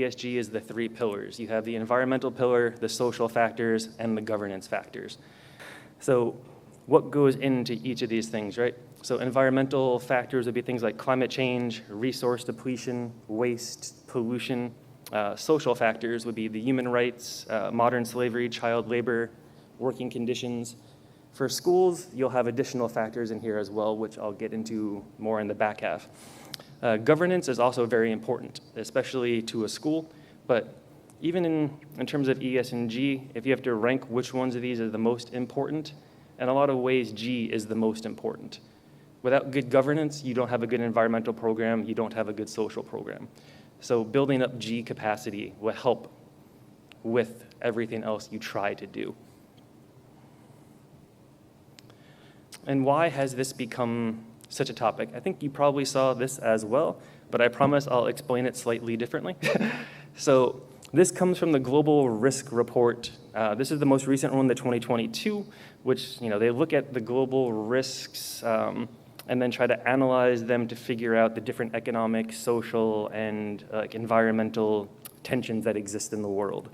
ESG is the three pillars. You have the environmental pillar, the social factors, and the governance factors. So what goes into each of these things, right? So environmental factors would be things like climate change, resource depletion, waste, pollution. Social factors would be the human rights, modern slavery, child labor, working conditions. For schools, you'll have additional factors in here as well, which I'll get into more in the back half. Governance is also very important, especially to a school, but even in terms of ESG, if you have to rank which ones of these are the most important, in a lot of ways, G is the most important. Without good governance, you don't have a good environmental program, you don't have a good social program. So building up G capacity will help with everything else you try to do. And why has this become such a topic? I think you probably saw this as well, but I promise I'll explain it slightly differently. So this comes from the Global Risk Report. This is the most recent one, the 2022, which they look at the global risks and then try to analyze them to figure out the different economic, social, and environmental tensions that exist in the world.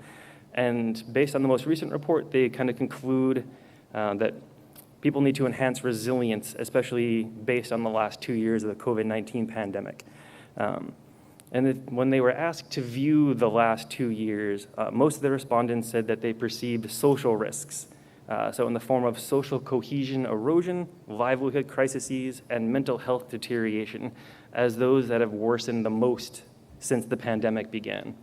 And based on the most recent report, they kind of conclude that people need to enhance resilience, especially based on the last 2 years of the COVID-19 pandemic. When they were asked to view the last 2 years, most of the respondents said that they perceived social risks. So in the form of social cohesion erosion, livelihood crises, and mental health deterioration as those that have worsened the most since the pandemic began.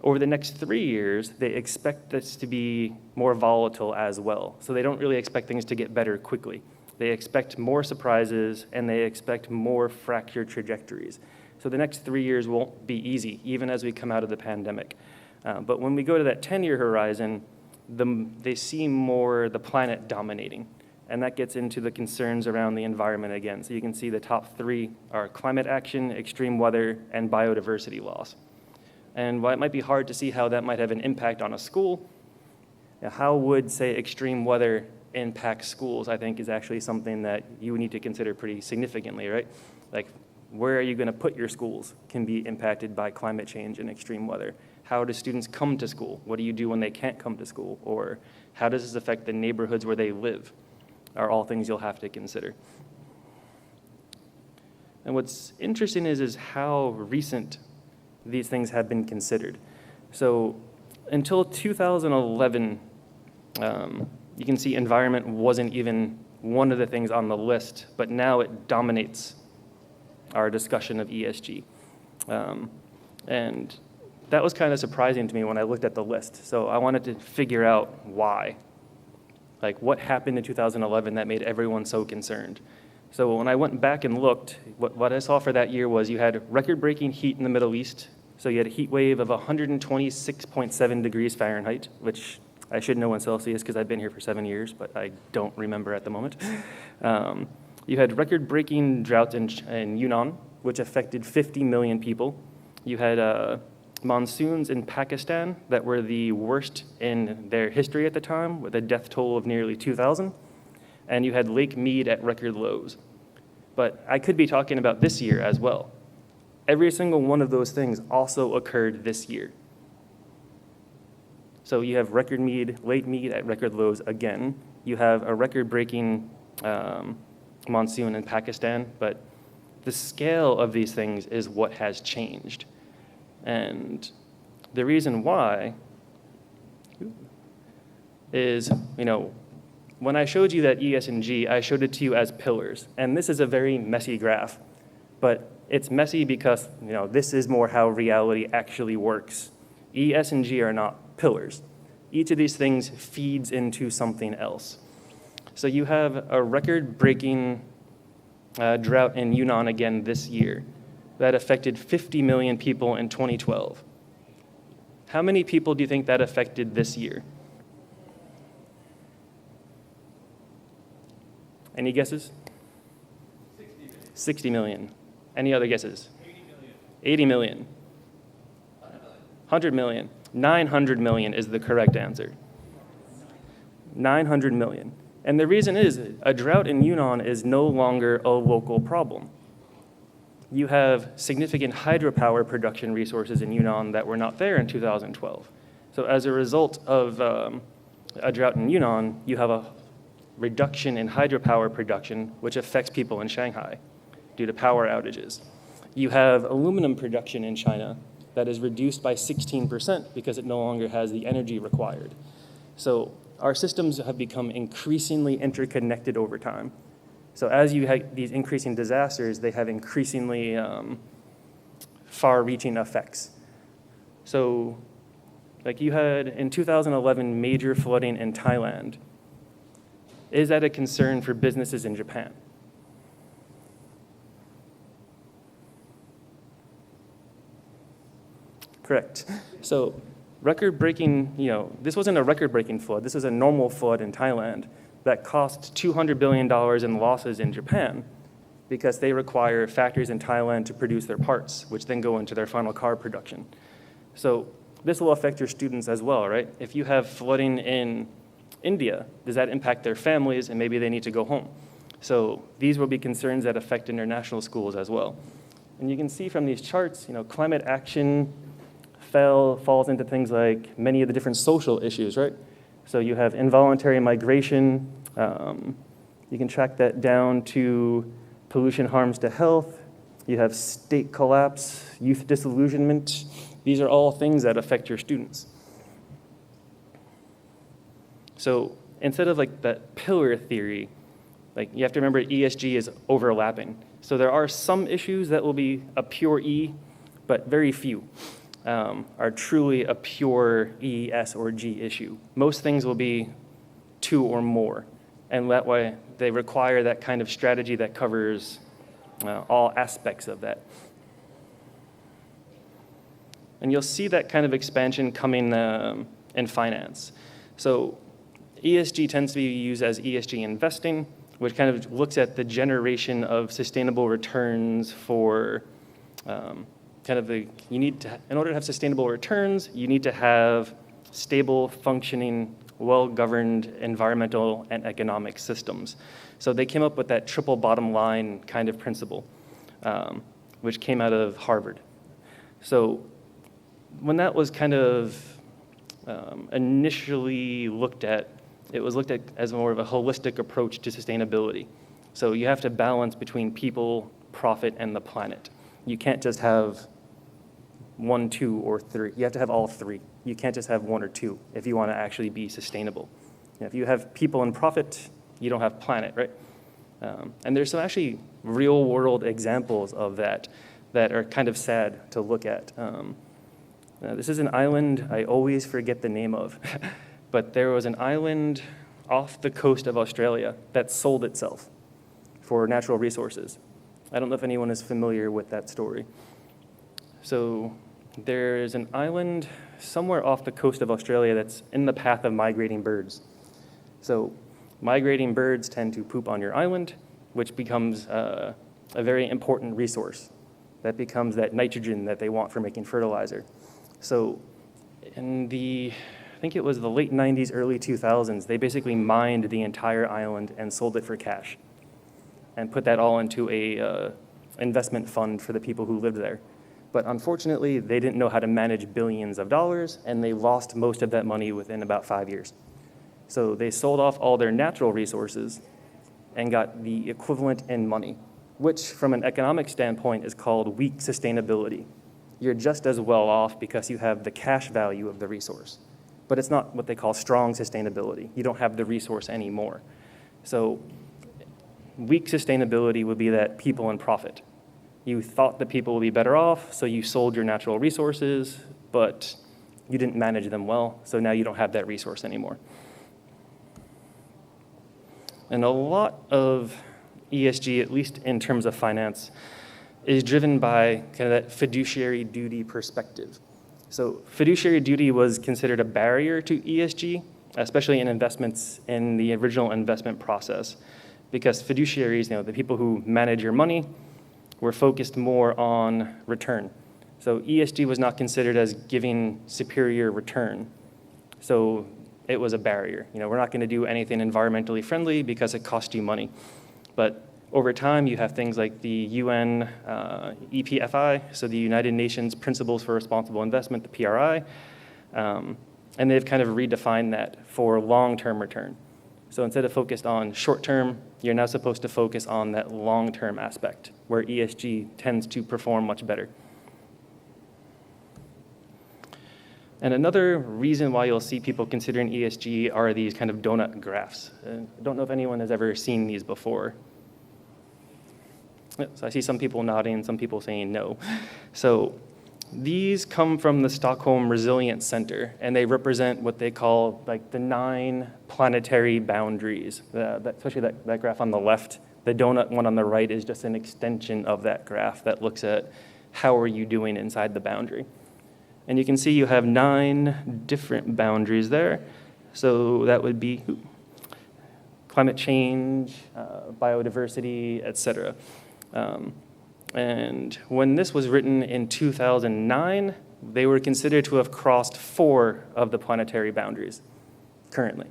Over the next 3 years, they expect this to be more volatile as well. So they don't really expect things to get better quickly. They expect more surprises, and they expect more fractured trajectories. So the next 3 years won't be easy, even as we come out of the pandemic. But when we go to that 10-year horizon, they see more the planet dominating. And that gets into the concerns around the environment again. So you can see the top three are climate action, extreme weather, and biodiversity loss. And while it might be hard to see how that might have an impact on a school, how would, say, extreme weather impact schools, I think is actually something that you would need to consider pretty significantly, right? Like, where are you going to put your schools can be impacted by climate change and extreme weather. How do students come to school? What do you do when they can't come to school? Or how does this affect the neighborhoods where they live? Are all things you'll have to consider. And what's interesting is how recent these things have been considered. So until 2011, you can see environment wasn't even one of the things on the list, but now it dominates our discussion of ESG. And that was kind of surprising to me when I looked at the list. So I wanted to figure out why. Like, what happened in 2011 that made everyone so concerned? So when I went back and looked, what I saw for that year was you had record-breaking heat in the Middle East. So you had a heat wave of 126.7 degrees Fahrenheit, which I should know in Celsius because I've been here for 7 years, but I don't remember at the moment. You had record-breaking droughts in Yunnan, which affected 50 million people. You had monsoons in Pakistan that were the worst in their history at the time, with a death toll of nearly 2,000. And you had Lake Mead at record lows. But I could be talking about this year as well. Every single one of those things also occurred this year. So you have Lake Mead at record lows again. You have a record-breaking monsoon in Pakistan, but the scale of these things is what has changed. And the reason why is, when I showed you that ESG, I showed it to you as pillars. And this is a very messy graph, but it's messy because, this is more how reality actually works. E, S, and G are not pillars. Each of these things feeds into something else. So you have a record-breaking drought in Yunnan again this year that affected 50 million people in 2012. How many people do you think that affected this year? Any guesses? 60 million. Any other guesses? 80 million. 100 million. 900 million is the correct answer. 900 million. And the reason is, a drought in Yunnan is no longer a local problem. you have significant hydropower production resources in Yunnan that were not there in 2012. So as a result of a drought in Yunnan, you have a reduction in hydropower production, which affects people in Shanghai due to power outages. You have aluminum production in China that is reduced by 16% because it no longer has the energy required. So our systems have become increasingly interconnected over time. So as you have these increasing disasters, they have increasingly far-reaching effects. So like you had in 2011 major flooding in Thailand. Is that a concern for businesses in Japan? Correct. So record-breaking, this wasn't a record-breaking flood. This was a normal flood in Thailand that cost $200 billion in losses in Japan because they require factories in Thailand to produce their parts, which then go into their final car production. So this will affect your students as well, right? If you have flooding in India, does that impact their families and maybe they need to go home? So these will be concerns that affect international schools as well. And you can see from these charts, climate action falls into things like many of the different social issues, right? So you have involuntary migration. You can track that down to pollution harms to health. You have state collapse, youth disillusionment. These are all things that affect your students. So instead of like that pillar theory, like you have to remember ESG is overlapping. So there are some issues that will be a pure E, but very few are truly a pure E, S, or G issue. Most things will be 2 or more, and that way they require that kind of strategy that covers all aspects of that. And you'll see that kind of expansion coming in finance. So ESG tends to be used as ESG investing, which kind of looks at the generation of sustainable returns for in order to have sustainable returns, you need to have stable, functioning, well-governed environmental and economic systems. So they came up with that triple bottom line kind of principle, which came out of Harvard. So when that was kind of initially looked at, it was looked at as more of a holistic approach to sustainability. So you have to balance between people, profit, and the planet. You can't just have 1, 2, or 3. You have to have all 3. You can't just have 1 or 2 if you want to actually be sustainable. If you have people and profit, you don't have planet, right? And there's some actually real-world examples of that are kind of sad to look at. This is an island I always forget the name of, but there was an island off the coast of Australia that sold itself for natural resources. I don't know if anyone is familiar with that story. So there's an island somewhere off the coast of Australia that's in the path of migrating birds. So migrating birds tend to poop on your island, which becomes a very important resource. That becomes that nitrogen that they want for making fertilizer. So in I think it was the late 90s, early 2000s, they basically mined the entire island and sold it for cash and put that all into a investment fund for the people who lived there. But unfortunately, they didn't know how to manage billions of dollars, and they lost most of that money within about 5 years. So they sold off all their natural resources and got the equivalent in money, which from an economic standpoint is called weak sustainability. You're just as well off because you have the cash value of the resource. But it's not what they call strong sustainability. You don't have the resource anymore. So weak sustainability would be that people and profit. You thought the people would be better off, so you sold your natural resources, but you didn't manage them well, so now you don't have that resource anymore. And a lot of ESG, at least in terms of finance, is driven by kind of that fiduciary duty perspective. So fiduciary duty was considered a barrier to ESG, especially in investments in the original investment process, because fiduciaries, the people who manage your money, were focused more on return. So ESG was not considered as giving superior return. So it was a barrier. We're not going to do anything environmentally friendly because it costs you money. But over time, you have things like the UN EPFI, so the United Nations Principles for Responsible Investment, the PRI, and they've kind of redefined that for long-term return. So instead of focused on short-term, you're now supposed to focus on that long-term aspect, where ESG tends to perform much better. And another reason why you'll see people considering ESG are these kind of donut graphs. I don't know if anyone has ever seen these before. So I see some people nodding, some people saying no. So these come from the Stockholm Resilience Center, and they represent what they call like the 9 planetary boundaries. Especially that graph on the left. The donut one on the right is just an extension of that graph that looks at how are you doing inside the boundary. And you can see you have 9 different boundaries there. So that would be climate change, biodiversity, et cetera. And when this was written in 2009, they were considered to have crossed 4 of the planetary boundaries currently.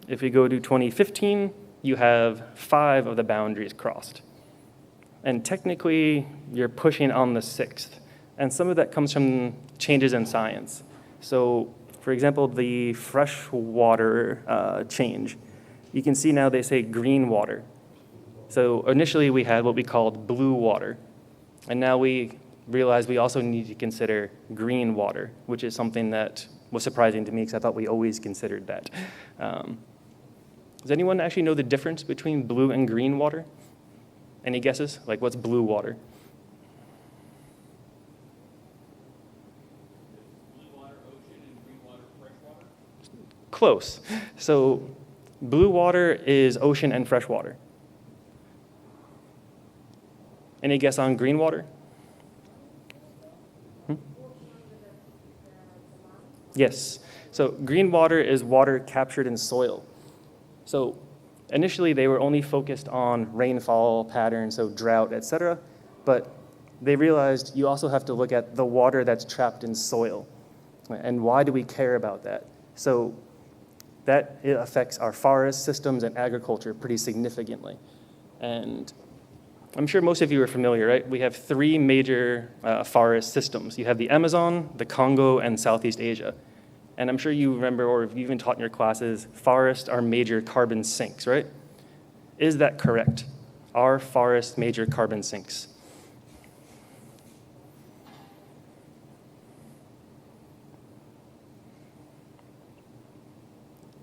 If we go to 2015, you have 5 of the boundaries crossed. And technically, you're pushing on the 6th. And some of that comes from changes in science. So, for example, the fresh water change. You can see now they say green water. So initially we had what we called blue water. And now we realize we also need to consider green water, which is something that was surprising to me because I thought we always considered that. Does anyone actually know the difference between blue and green water? Any guesses? Like what's blue water? Close. So blue water is ocean and fresh water. Any guess on green water? Yes. So green water is water captured in soil. So initially they were only focused on rainfall patterns, so drought, et cetera. But they realized you also have to look at the water that's trapped in soil. And why do we care about that? So that it affects our forest systems and agriculture pretty significantly. And I'm sure most of you are familiar, right? We have 3 major forest systems. You have the Amazon, the Congo, and Southeast Asia. And I'm sure you remember, or you've even taught in your classes, forests are major carbon sinks, right? Is that correct? Are forests major carbon sinks?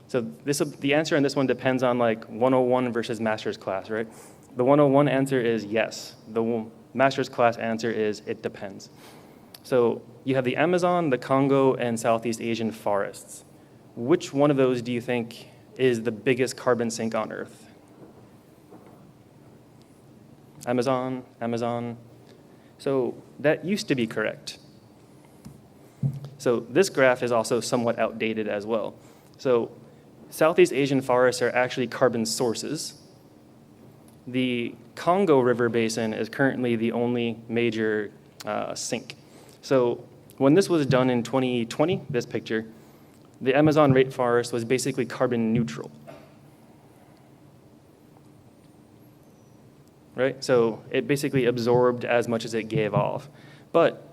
So the answer on this one depends on like 101 versus master's class, right? The 101 answer is yes. The master's class answer is it depends. So you have the Amazon, the Congo, and Southeast Asian forests. Which one of those do you think is the biggest carbon sink on Earth? Amazon, Amazon. So that used to be correct. So this graph is also somewhat outdated as well. So Southeast Asian forests are actually carbon sources. The Congo River Basin is currently the only major sink. So when this was done in 2020, this picture, the Amazon rainforest was basically carbon neutral. Right? So it basically absorbed as much as it gave off. But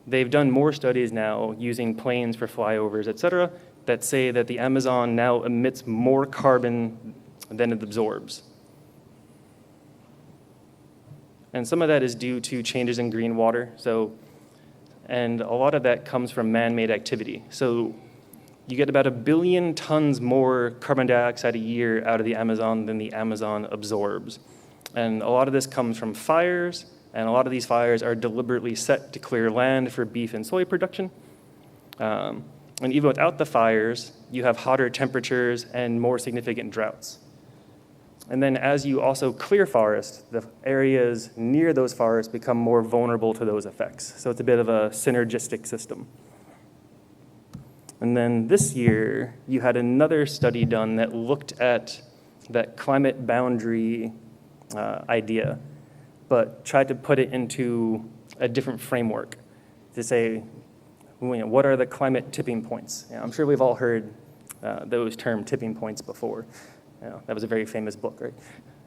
they've done more studies now using planes for flyovers, et cetera, that say that the Amazon now emits more carbon than it absorbs. And some of that is due to changes in green water. And a lot of that comes from man-made activity. So you get about 1 billion tons more carbon dioxide a year out of the Amazon than the Amazon absorbs. And a lot of this comes from fires, and a lot of these fires are deliberately set to clear land for beef and soy production. And even without the fires, you have hotter temperatures and more significant droughts. And then as you also clear forests, the areas near those forests become more vulnerable to those effects. So it's a bit of a synergistic system. And then this year, you had another study done that looked at that climate boundary idea, but tried to put it into a different framework to say, what are the climate tipping points? I'm sure we've all heard those term tipping points before. That was a very famous book, right?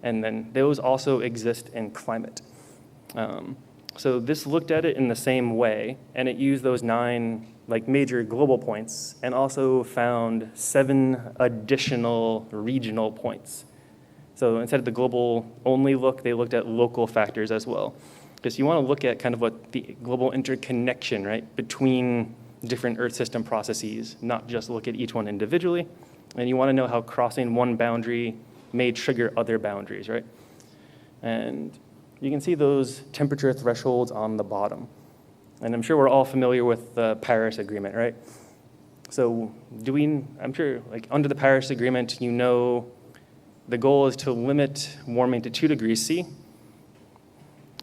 And then those also exist in climate. So this looked at it in the same way, and it used those 9 major global points and also found 7 additional regional points. So instead of the global only look, they looked at local factors as well. Because you want to look at kind of what the global interconnection, right, between different Earth system processes, not just look at each one individually. And you want to know how crossing one boundary may trigger other boundaries, right? And you can see those temperature thresholds on the bottom. And I'm sure we're all familiar with the Paris Agreement, right? So I'm sure under the Paris Agreement, the goal is to limit warming to 2 degrees C,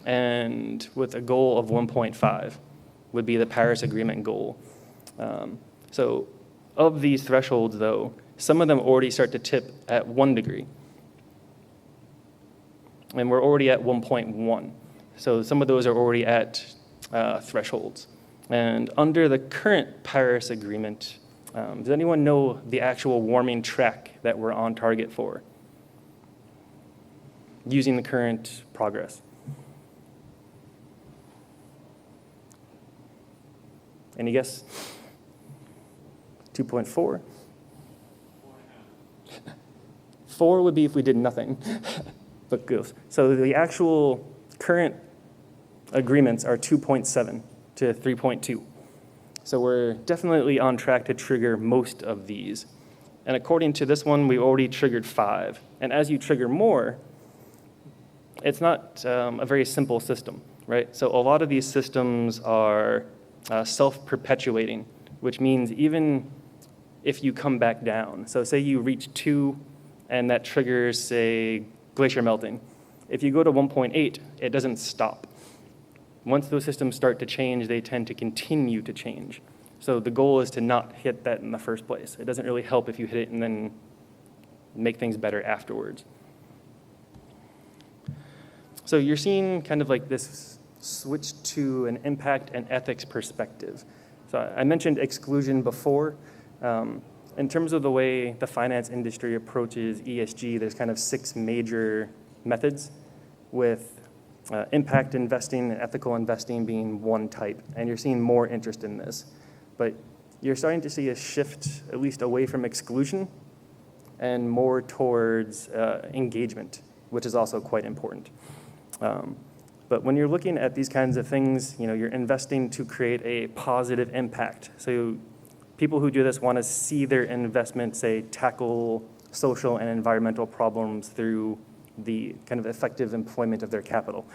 and with a goal of 1.5 would be the Paris Agreement goal. So of these thresholds, though, some of them already start to tip at 1 degree. And we're already at 1.1. So some of those are already at thresholds. And under the current Paris Agreement, does anyone know the actual warming track that we're on target for using the current progress? Any guess? 2.4? 4 would be if we did nothing. But goes. So the actual current agreements are 2.7 to 3.2. So we're definitely on track to trigger most of these. And according to this one, we already triggered 5. And as you trigger more, it's not a very simple system, right? So a lot of these systems are self-perpetuating, which means even if you come back down, so say you reach 2 and that triggers, say, glacier melting. If you go to 1.8, it doesn't stop. Once those systems start to change, they tend to continue to change. So the goal is to not hit that in the first place. It doesn't really help if you hit it and then make things better afterwards. So you're seeing kind of this switch to an impact and ethics perspective. So I mentioned exclusion before. In terms of the way the finance industry approaches ESG, there's kind of 6 major methods, with impact investing and ethical investing being one type. And you're seeing more interest in this. But you're starting to see a shift, at least away from exclusion and more towards engagement, which is also quite important. But when you're looking at these kinds of things, you're investing to create a positive impact. So people who do this want to see their investment, say, tackle social and environmental problems through the kind of effective employment of their capital.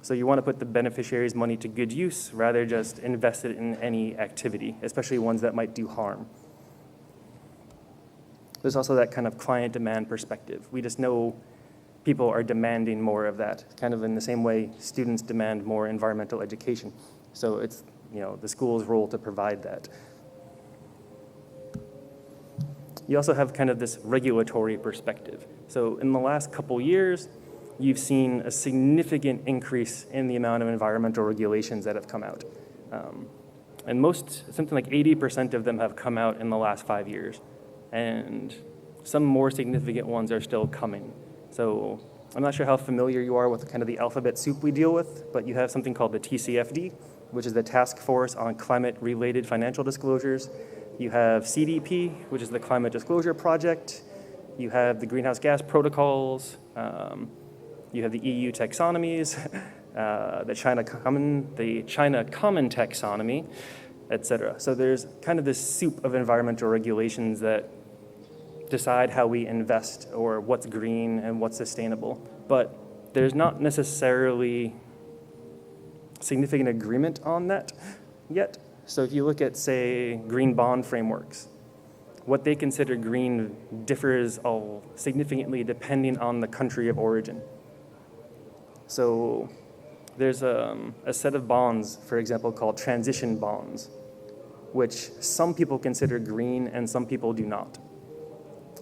So you want to put the beneficiary's money to good use rather just invest it in any activity, especially ones that might do harm. There's also that kind of client demand perspective. We just know people are demanding more of that, kind of in the same way students demand more environmental education. So it's the school's role to provide that. You also have kind of this regulatory perspective. So in the last couple years, you've seen a significant increase in the amount of environmental regulations that have come out. And something like 80% of them have come out in the last 5 years. And some more significant ones are still coming. So I'm not sure how familiar you are with kind of the alphabet soup we deal with, but you have something called the TCFD, which is the Task Force on Climate-Related Financial Disclosures. You have CDP, which is the Climate Disclosure Project. You have the Greenhouse Gas Protocols. You have the EU taxonomies, the China Common Taxonomy, et cetera. So there's kind of this soup of environmental regulations that decide how we invest or what's green and what's sustainable. But there's not necessarily significant agreement on that yet. So if you look at, say, green bond frameworks, what they consider green differs significantly depending on the country of origin. So there's a set of bonds, for example, called transition bonds, which some people consider green and some people do not.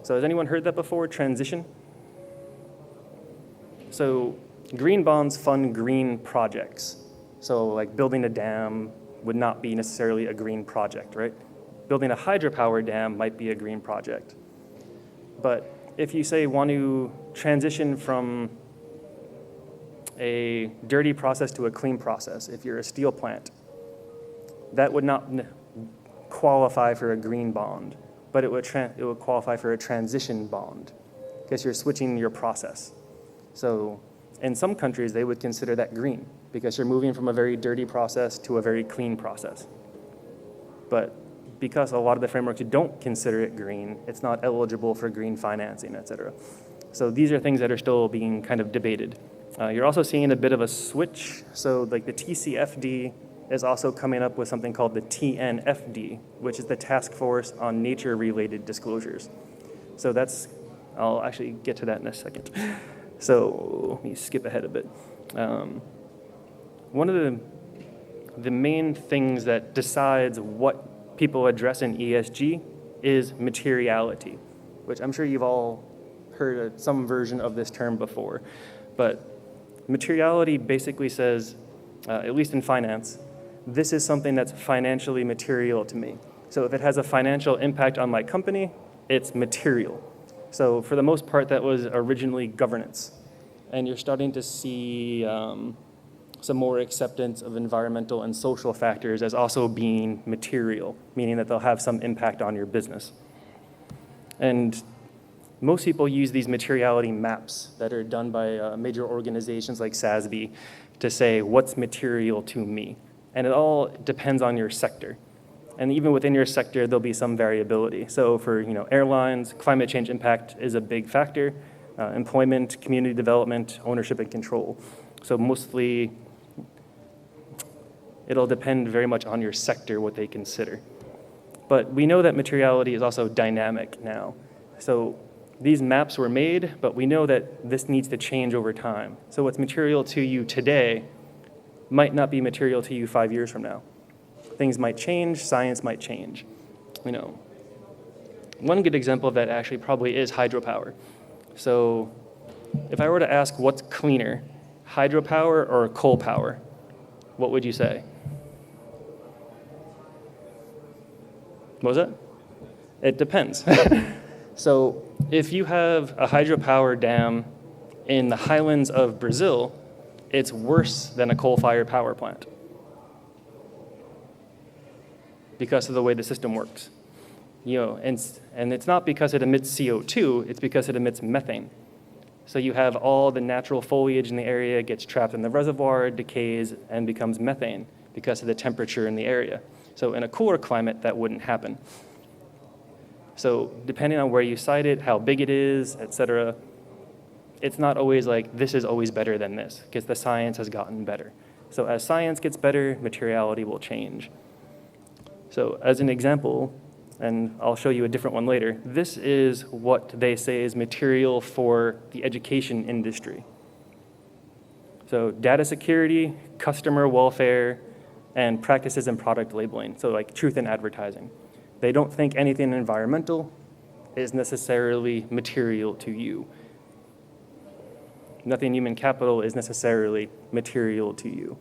So has anyone heard that before, transition? So green bonds fund green projects. So like building a dam would not be necessarily a green project, right? Building a hydropower dam might be a green project. But if you say want to transition from a dirty process to a clean process, if you're a steel plant, that would not qualify for a green bond, but it would qualify for a transition bond because you're switching your process. So in some countries, they would consider that green because you're moving from a very dirty process to a very clean process. But because a lot of the frameworks don't consider it green, it's not eligible for green financing, et cetera. So these are things that are still being kind of debated. You're also seeing a bit of a switch. So like the TCFD is also coming up with something called the TNFD, which is the Task Force on Nature-Related Disclosures. So I'll actually get to that in a second. So let me skip ahead a bit. One of the main things that decides what people address in ESG is materiality, which I'm sure you've all heard some version of this term before. But materiality basically says, at least in finance, this is something that's financially material to me. So if it has a financial impact on my company, it's material. So for the most part, that was originally governance. And you're starting to see some more acceptance of environmental and social factors as also being material, meaning that they'll have some impact on your business. And most people use these materiality maps that are done by major organizations like SASB to say what's material to me. And it all depends on your sector. And even within your sector, there'll be some variability. So for airlines, climate change impact is a big factor. Employment, community development, ownership and control. So mostly, it'll depend very much on your sector, what they consider. But we know that materiality is also dynamic now. So these maps were made, but we know that this needs to change over time. So what's material to you today might not be material to you 5 years from now. Things might change, science might change. One good example of that actually probably is hydropower. So if I were to ask what's cleaner, hydropower or coal power, what would you say? What was that? It depends. So if you have a hydropower dam in the highlands of Brazil, it's worse than a coal-fired power plant because of the way the system works. And it's not because it emits CO2, it's because it emits methane. So you have all the natural foliage in the area gets trapped in the reservoir, decays, and becomes methane because of the temperature in the area. So in a cooler climate, that wouldn't happen. So depending on where you site it, how big it is, et cetera, it's not always like this is always better than this because the science has gotten better. So as science gets better, materiality will change. So as an example, and I'll show you a different one later, this is what they say is material for the education industry. So data security, customer welfare, and practices and product labeling, so like truth in advertising. They don't think anything environmental is necessarily material to you. Nothing human capital is necessarily material to you,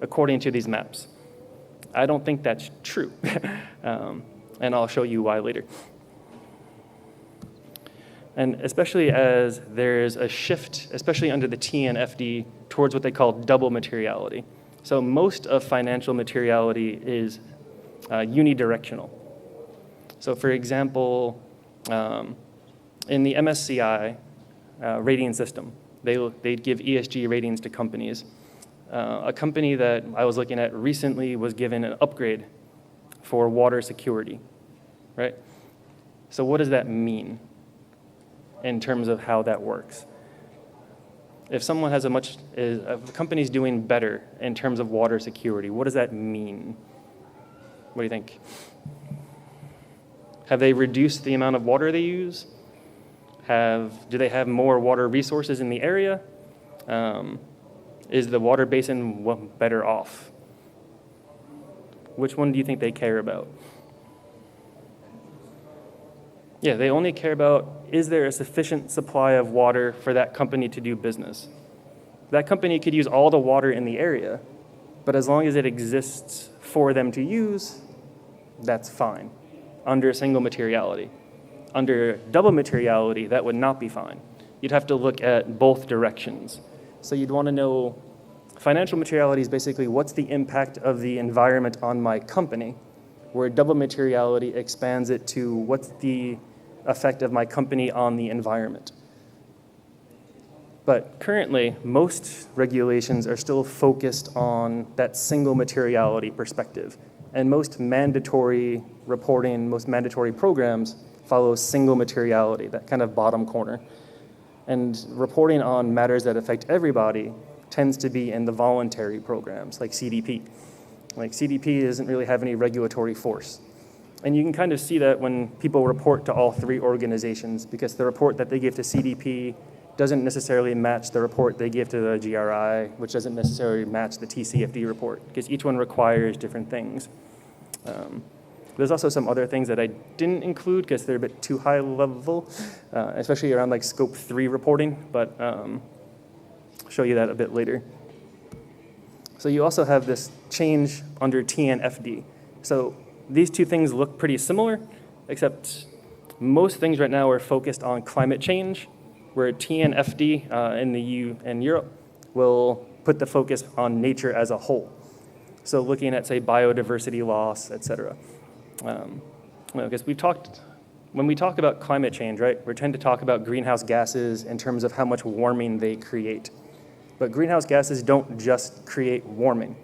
according to these maps. I don't think that's true, and I'll show you why later. And especially as there's a shift, especially under the TNFD, towards what they call double materiality. So most of financial materiality is unidirectional. So for example, in the MSCI rating system, they give ESG ratings to companies. A company that I was looking at recently was given an upgrade for water security, right? So what does that mean in terms of how that works? If someone has if a company's doing better in terms of water security, what does that mean? What do you think? Have they reduced the amount of water they use? Do they have more water resources in the area? Is the water basin better off? Which one do you think they care about? Yeah, they only care about, is there a sufficient supply of water for that company to do business? That company could use all the water in the area, but as long as it exists for them to use, that's fine, under a single materiality. under double materiality, that would not be fine. You'd have to look at both directions. So you'd want to know financial materiality is basically what's the impact of the environment on my company, where double materiality expands it to what's the effect of my company on the environment. But currently, most regulations are still focused on that single materiality perspective. And most mandatory reporting, most mandatory programs follow single materiality, that kind of bottom corner. And reporting on matters that affect everybody tends to be in the voluntary programs, like CDP. Like CDP doesn't really have any regulatory force. And you can kind of see that when people report to all three organizations, because the report that they give to CDP doesn't necessarily match the report they give to the GRI, which doesn't necessarily match the TCFD report, because each one requires different things. There's also some other things that I didn't include because they're a bit too high level, especially around like scope 3 reporting, but I'll show you that a bit later. So you also have this change under TNFD. So these two things look pretty similar, except most things right now are focused on climate change, where TNFD in the EU and Europe will put the focus on nature as a whole. So looking at, say, biodiversity loss, et cetera. Because when we talk about climate change, right, we tend to talk about greenhouse gases in terms of how much warming they create. But greenhouse gases don't just create warming.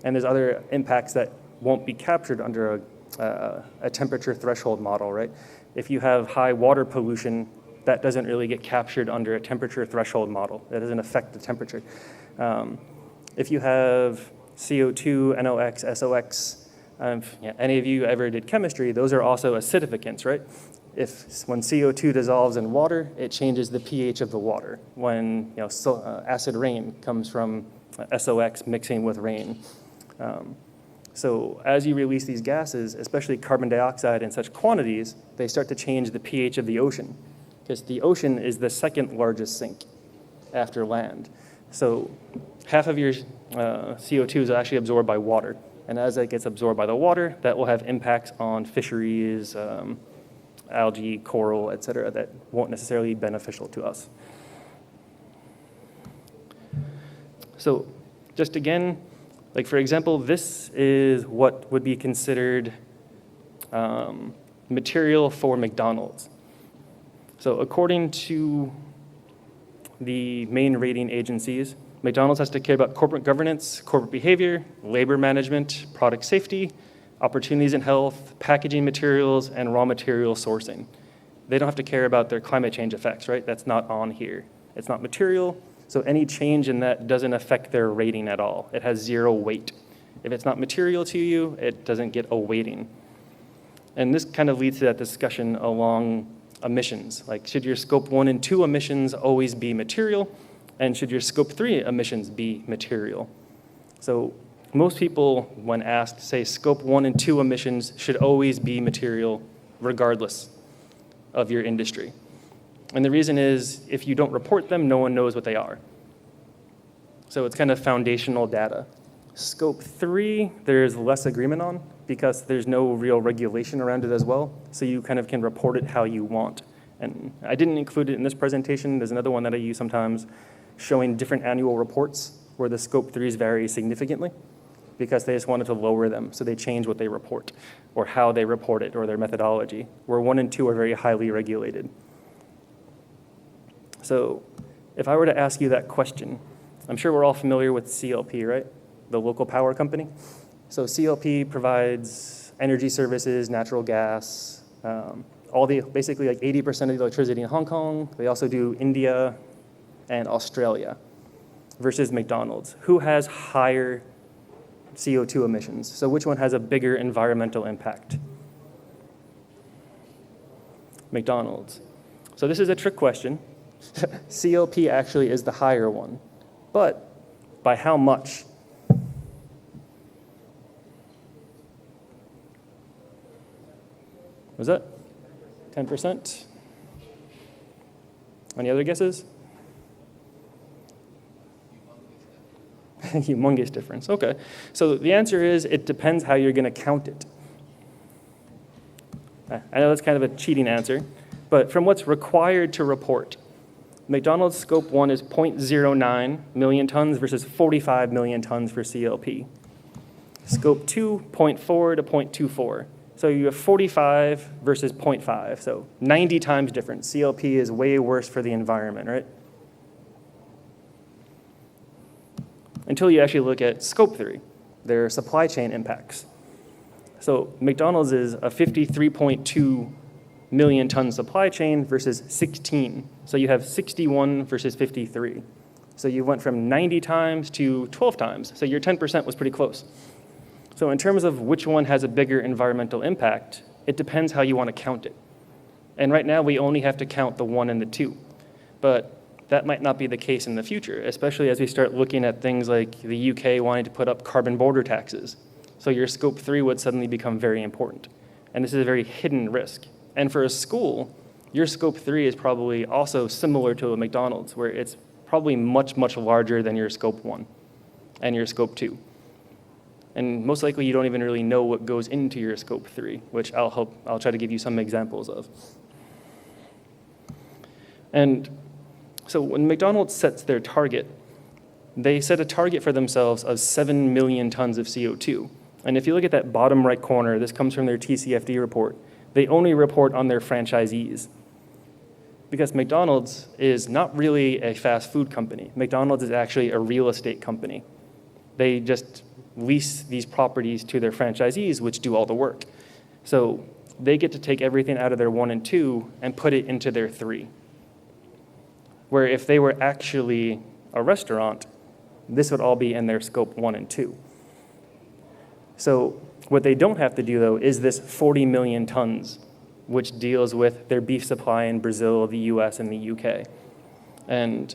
And there's other impacts that won't be captured under a temperature threshold model, right? If you have high water pollution, that doesn't really get captured under a temperature threshold model. That doesn't affect the temperature. If you have CO2, NOx, SOx, any of you ever did chemistry, those are also acidificants, right? When CO2 dissolves in water, it changes the pH of the water. When acid rain comes from SOx mixing with rain. So as you release these gases, especially carbon dioxide in such quantities, they start to change the pH of the ocean, because the ocean is the second largest sink after land. So half of your CO2 is actually absorbed by water. And as that gets absorbed by the water, that will have impacts on fisheries, algae, coral, et cetera, that won't necessarily be beneficial to us. So just again, like for example, this is what would be considered material for McDonald's. So according to the main rating agencies, McDonald's has to care about corporate governance, corporate behavior, labor management, product safety, opportunities in health, packaging materials, and raw material sourcing. They don't have to care about their climate change effects, right? That's not on here. It's not material, so any change in that doesn't affect their rating at all. It has 0 weight. If it's not material to you, it doesn't get a weighting. And this kind of leads to that discussion along emissions. Like, should your scope 1 and 2 emissions always be material? And should your scope 3 emissions be material? So most people, when asked, say scope 1 and 2 emissions should always be material regardless of your industry. And the reason is, if you don't report them, no one knows what they are. So it's kind of foundational data. Scope 3, there's less agreement on because there's no real regulation around it as well. So you kind of can report it how you want. And I didn't include it in this presentation. There's another one that I use sometimes showing different annual reports where the scope 3s vary significantly because they just wanted to lower them. So they change what they report or how they report it or their methodology, where 1 and 2 are very highly regulated. So if I were to ask you that question, I'm sure we're all familiar with CLP, right? The local power company. So CLP provides energy services, natural gas, basically like 80% of the electricity in Hong Kong. They also do India and Australia versus McDonald's. Who has higher CO2 emissions? So which one has a bigger environmental impact? McDonald's. So this is a trick question. CLP actually is the higher one, but by how much? Was that 10%? Any other guesses? Humongous difference. Okay. So the answer is it depends how you're going to count it. I know that's kind of a cheating answer, but from what's required to report, McDonald's Scope 1 is 0.09 million tons versus 45 million tons for CLP. Scope 2, 0.4 to 0.24. So you have 45 versus 0.5, so 90 times different. CLP is way worse for the environment, right? Until you actually look at Scope 3, their supply chain impacts. So McDonald's is a 53.2 million ton supply chain versus 16. So you have 61 versus 53. So you went from 90 times to 12 times. So your 10% was pretty close. So in terms of which one has a bigger environmental impact, it depends how you want to count it. And right now we only have to count the 1 and the 2. But that might not be the case in the future, especially as we start looking at things like the UK wanting to put up carbon border taxes. So your Scope 3 would suddenly become very important. And this is a very hidden risk. And for a school, your Scope 3 is probably also similar to a McDonald's, where it's probably much, much larger than your Scope 1 and your Scope 2. And most likely you don't even really know what goes into your Scope 3, which I'll try to give you some examples of. And so when McDonald's sets their target, they set a target for themselves of 7 million tons of CO2. And if you look at that bottom right corner, this comes from their TCFD report, they only report on their franchisees. Because McDonald's is not really a fast food company. McDonald's is actually a real estate company. They just lease these properties to their franchisees, which do all the work. So they get to take everything out of their 1 and 2 and put it into their 3. Where if they were actually a restaurant, this would all be in their Scope 1 and 2. So what they don't have to do, though, is this 40 million tons, which deals with their beef supply in Brazil, the US, and the UK. And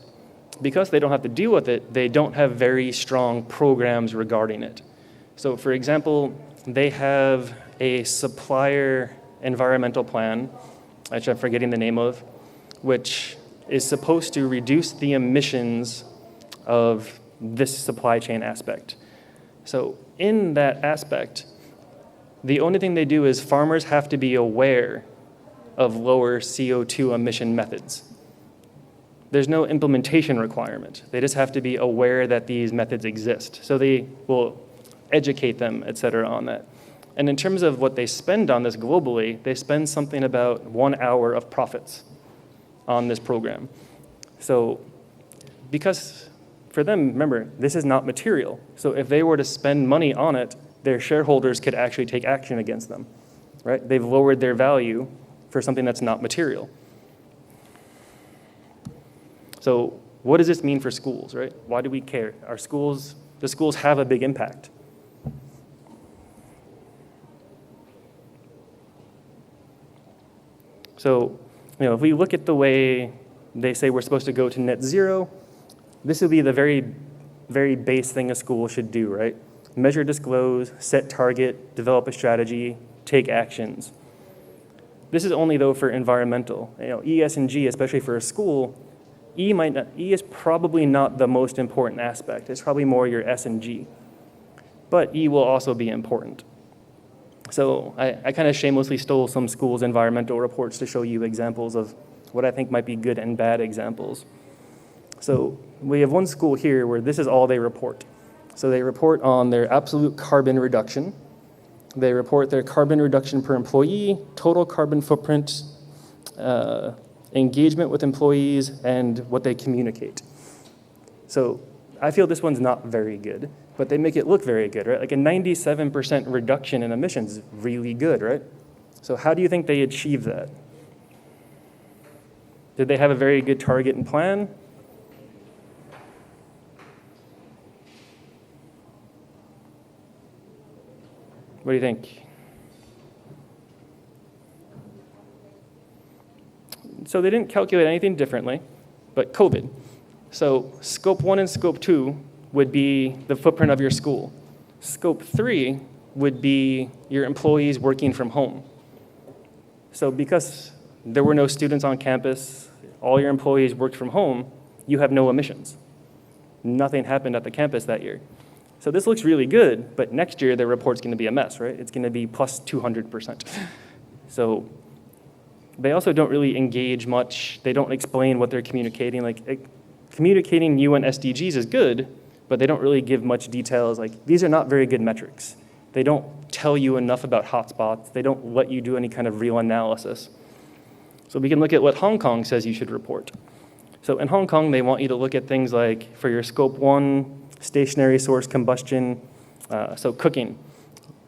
because they don't have to deal with it, they don't have very strong programs regarding it. So for example, they have a supplier environmental plan, which I'm forgetting the name of, which is supposed to reduce the emissions of this supply chain aspect. So in that aspect, the only thing they do is farmers have to be aware of lower CO2 emission methods. There's no implementation requirement. They just have to be aware that these methods exist. So they will educate them, et cetera, on that. And in terms of what they spend on this globally, they spend something about 1 hour of profits on this program. So because for them, remember, this is not material. So if they were to spend money on it, their shareholders could actually take action against them, right? They've lowered their value for something that's not material. So what does this mean for schools, right? Why do we care? The schools have a big impact. So, if we look at the way they say we're supposed to go to net zero, this would be the very, very base thing a school should do, right? Measure, disclose, set target, develop a strategy, take actions. This is only, though, for environmental. E, S, and G, especially for a school, E is probably not the most important aspect. It's probably more your S and G. But E will also be important. So I kind of shamelessly stole some schools' environmental reports to show you examples of what I think might be good and bad examples. So we have one school here where this is all they report. So they report on their absolute carbon reduction. They report their carbon reduction per employee, total carbon footprint, engagement with employees, and what they communicate. So I feel this one's not very good, but they make it look very good, right? Like a 97% reduction in emissions is really good, right? So how do you think they achieve that? Did they have a very good target and plan? What do you think? So they didn't calculate anything differently, but COVID. So Scope 1 and Scope 2 would be the footprint of your school. Scope 3 would be your employees working from home. So because there were no students on campus, all your employees worked from home, you have no emissions. Nothing happened at the campus that year. So this looks really good, but next year the report's going to be a mess, right? It's going to be plus 200%. So they also don't really engage much. They don't explain what they're communicating. Communicating UN SDGs is good, but they don't really give much details. These are not very good metrics. They don't tell you enough about hotspots. They don't let you do any kind of real analysis. So we can look at what Hong Kong says you should report. So in Hong Kong, they want you to look at things like, for your scope 1, stationary source combustion, so cooking.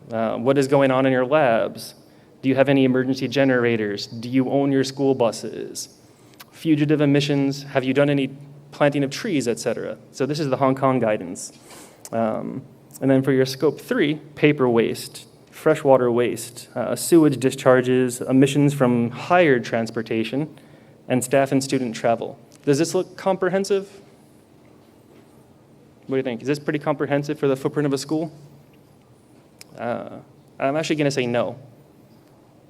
What is going on in your labs? Do you have any emergency generators? Do you own your school buses? Fugitive emissions, have you done any planting of trees, et cetera? So this is the Hong Kong guidance. And then for your scope 3, paper waste, freshwater waste, sewage discharges, emissions from hired transportation, and staff and student travel. Does this look comprehensive? What do you think? Is this pretty comprehensive for the footprint of a school? I'm actually going to say no.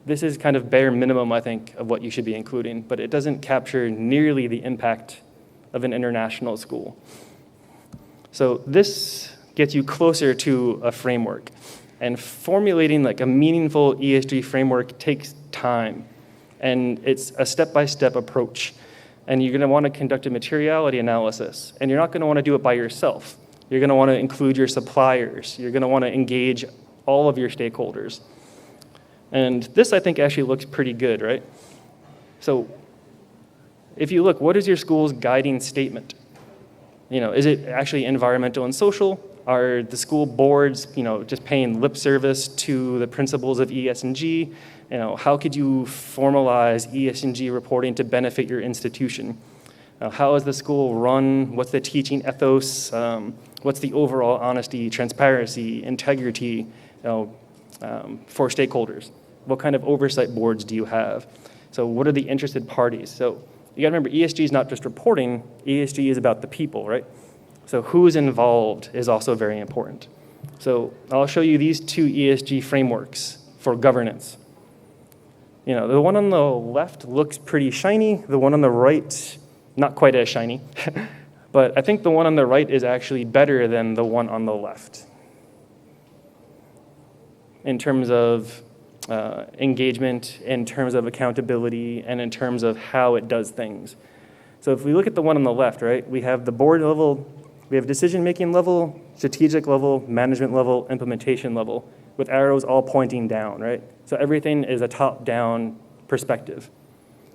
This is kind of bare minimum, I think, of what you should be including, but it doesn't capture nearly the impact of an international school. So this gets you closer to a framework. And formulating a meaningful ESG framework takes time. And it's a step-by-step approach. And you're going to want to conduct a materiality analysis. And you're not going to want to do it by yourself. You're going to want to include your suppliers. You're going to want to engage all of your stakeholders. And this, I think, actually looks pretty good, right? So if you look, what is your school's guiding statement? Is it actually environmental and social? Are the school boards, just paying lip service to the principles of ESG? How could you formalize ESG reporting to benefit your institution? How is the school run? What's the teaching ethos? What's the overall honesty, transparency, integrity, for stakeholders? What kind of oversight boards do you have? So what are the interested parties? So you gotta remember, ESG is not just reporting, ESG is about the people, right? So who's involved is also very important. So I'll show you these 2 ESG frameworks for governance. The one on the left looks pretty shiny, the one on the right, not quite as shiny, but I think the one on the right is actually better than the one on the left in terms of engagement, in terms of accountability, and in terms of how it does things. So if we look at the one on the left, right, we have the board level, we have decision-making level, strategic level, management level, implementation level, with arrows all pointing down, right? So everything is a top-down perspective.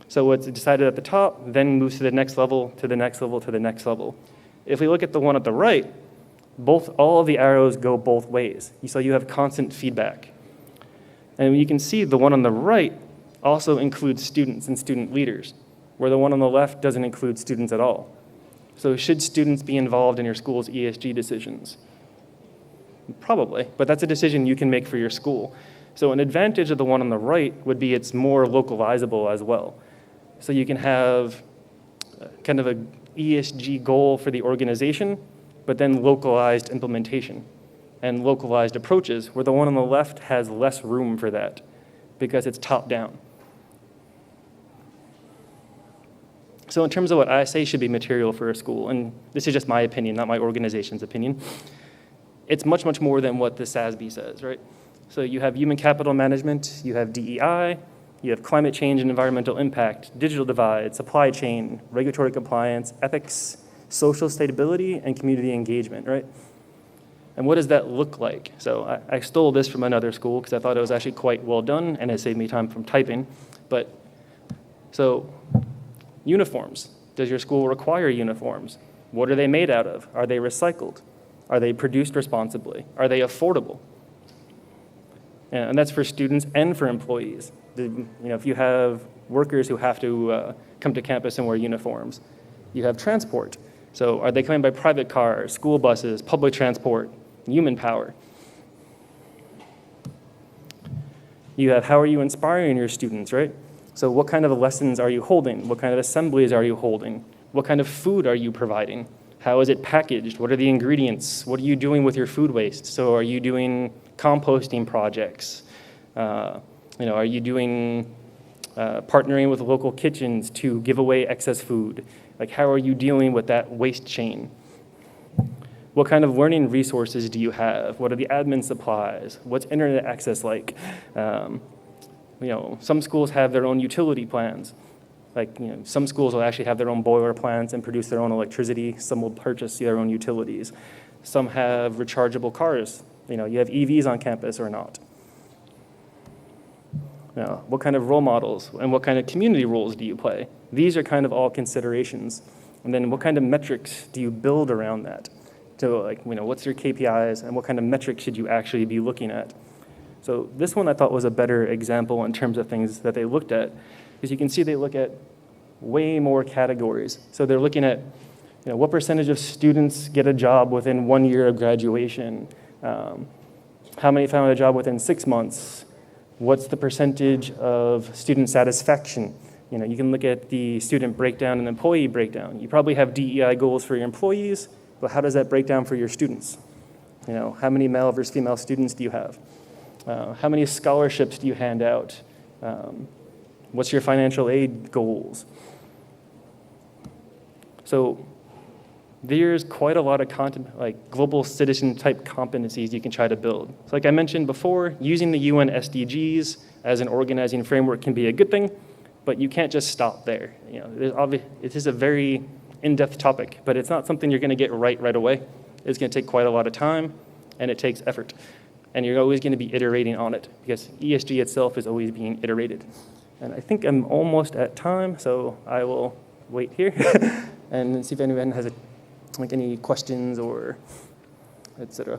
So what's decided at the top then moves to the next level, to the next level, to the next level. If we look at the one at the right, all of the arrows go both ways. So you have constant feedback. And you can see the one on the right also includes students and student leaders, where the one on the left doesn't include students at all. So should students be involved in your school's ESG decisions? Probably, but that's a decision you can make for your school. So an advantage of the one on the right would be it's more localizable as well. So you can have kind of a ESG goal for the organization, but then localized implementation and localized approaches, where the one on the left has less room for that because it's top down. So in terms of what I say should be material for a school, and this is just my opinion, not my organization's opinion, it's much, much more than what the SASB says, right? So you have human capital management, you have DEI, you have climate change and environmental impact, digital divide, supply chain, regulatory compliance, ethics, social stability, and community engagement, right? And what does that look like? So I stole this from another school because I thought it was actually quite well done and it saved me time from typing. But so uniforms. Does your school require uniforms? What are they made out of? Are they recycled? Are they produced responsibly? Are they affordable? And that's for students and for employees. If you have workers who have to come to campus and wear uniforms, you have transport. So are they coming by private cars, school buses, public transport, human power? You have how are you inspiring your students, right? So what kind of lessons are you holding? What kind of assemblies are you holding? What kind of food are you providing? How is it packaged? What are the ingredients? What are you doing with your food waste? So are you doing composting projects? Are you doing partnering with local kitchens to give away excess food? How are you dealing with that waste chain? What kind of learning resources do you have? What are the admin supplies? What's internet access like? some schools have their own utility plans. Like, some schools will actually have their own boiler plants and produce their own electricity. Some will purchase their own utilities. Some have rechargeable cars. You have EVs on campus or not. What kind of role models and what kind of community roles do you play? These are kind of all considerations. And then what kind of metrics do you build around that? So what's your KPIs and what kind of metrics should you actually be looking at? So this one I thought was a better example in terms of things that they looked at. Because you can see they look at way more categories. So they're looking at what percentage of students get a job within 1 year of graduation? How many found a job within 6 months? What's the percentage of student satisfaction? You can look at the student breakdown and employee breakdown. You probably have DEI goals for your employees, but how does that break down for your students? How many male versus female students do you have? How many scholarships do you hand out? What's your financial aid goals? So there's quite a lot of content, like global citizen type competencies you can try to build. So like I mentioned before, using the UN SDGs as an organizing framework can be a good thing, but you can't just stop there. It is a very in-depth topic, but it's not something you're going to get right away. It's going to take quite a lot of time, and it takes effort. And you're always going to be iterating on it, because ESG itself is always being iterated. And I think I'm almost at time, so I will wait here and see if anyone has any questions or et cetera.